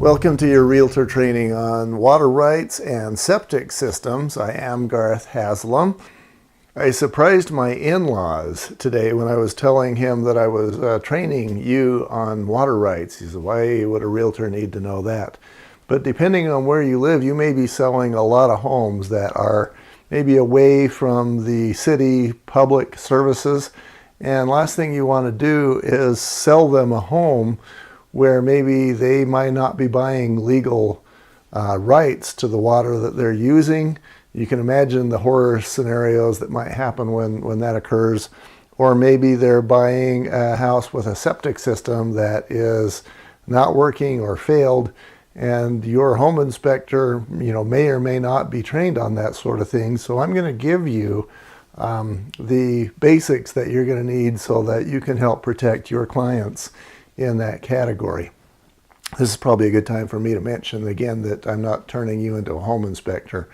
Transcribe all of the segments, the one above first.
Welcome to your Realtor training on water rights and septic systems. I am Garth Haslam. I surprised my in-laws today when I was telling him that I was training you on water rights. He said, why would a realtor need to know that? But depending on where you live, you may be selling a lot of homes that are maybe away from the city public services. And last thing you want to do is sell them a home where maybe they might not be buying legal rights to the water that they're using. You can imagine the horror scenarios that might happen when that occurs. Or maybe they're buying a house with a septic system that is not working or failed, and your home inspector, may or may not be trained on that sort of thing. So I'm going to give you the basics that you're going to need so that you can help protect your clients in that category. This is probably a good time for me to mention again that I'm not turning you into a home inspector,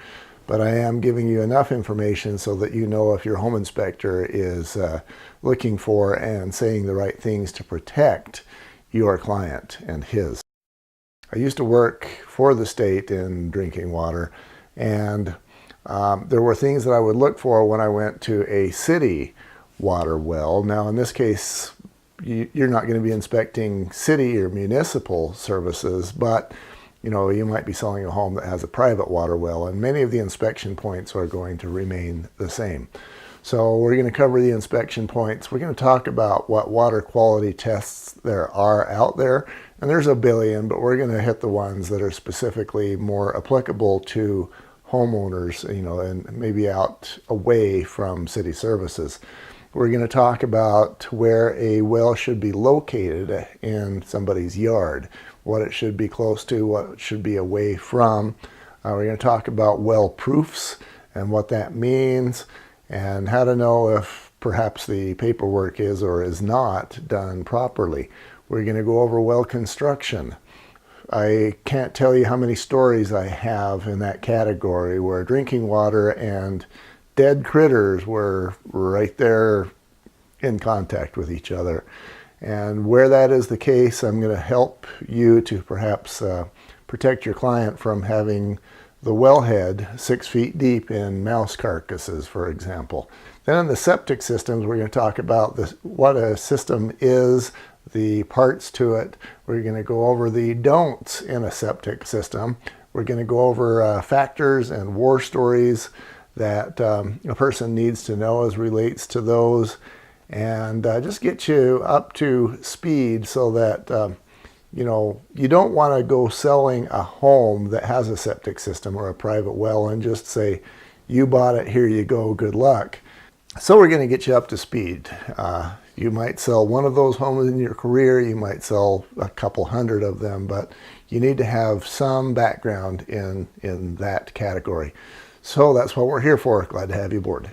but I am giving you enough information so that you know if your home inspector is looking for and saying the right things to protect your client and his. I used to work for the state in drinking water, and there were things that I would look for when I went to a city water well. Now in this case, you're not going to be inspecting city or municipal services, but you might be selling a home that has a private water well, and many of the inspection points are going to remain the same. So we're going to cover the inspection points. We're going to talk about what water quality tests there are out there, and there's a billion, but we're going to hit the ones that are specifically more applicable to homeowners, and maybe out away from city services. We're going to talk about where a well should be located in somebody's yard, what it should be close to, what it should be away from. We're going to talk about well proofs and what that means, and how to know if perhaps the paperwork is or is not done properly. We're going to go over well construction. I can't tell you how many stories I have in that category where drinking water and dead critters were right there in contact with each other. And where that is the case, I'm going to help you to perhaps protect your client from having the wellhead 6 feet deep in mouse carcasses, for example. Then in the septic systems, we're going to talk about what a system is, the parts to it. We're going to go over the don'ts in a septic system. We're going to go over factors and war stories that a person needs to know as relates to those, and just get you up to speed so that you don't want to go selling a home that has a septic system or a private well and just say, you bought it, here you go, good luck. So we're going to get you up to speed. You might sell one of those homes in your career, you might sell a couple hundred of them, but you need to have some background in that category. So that's what we're here for. Glad to have you aboard.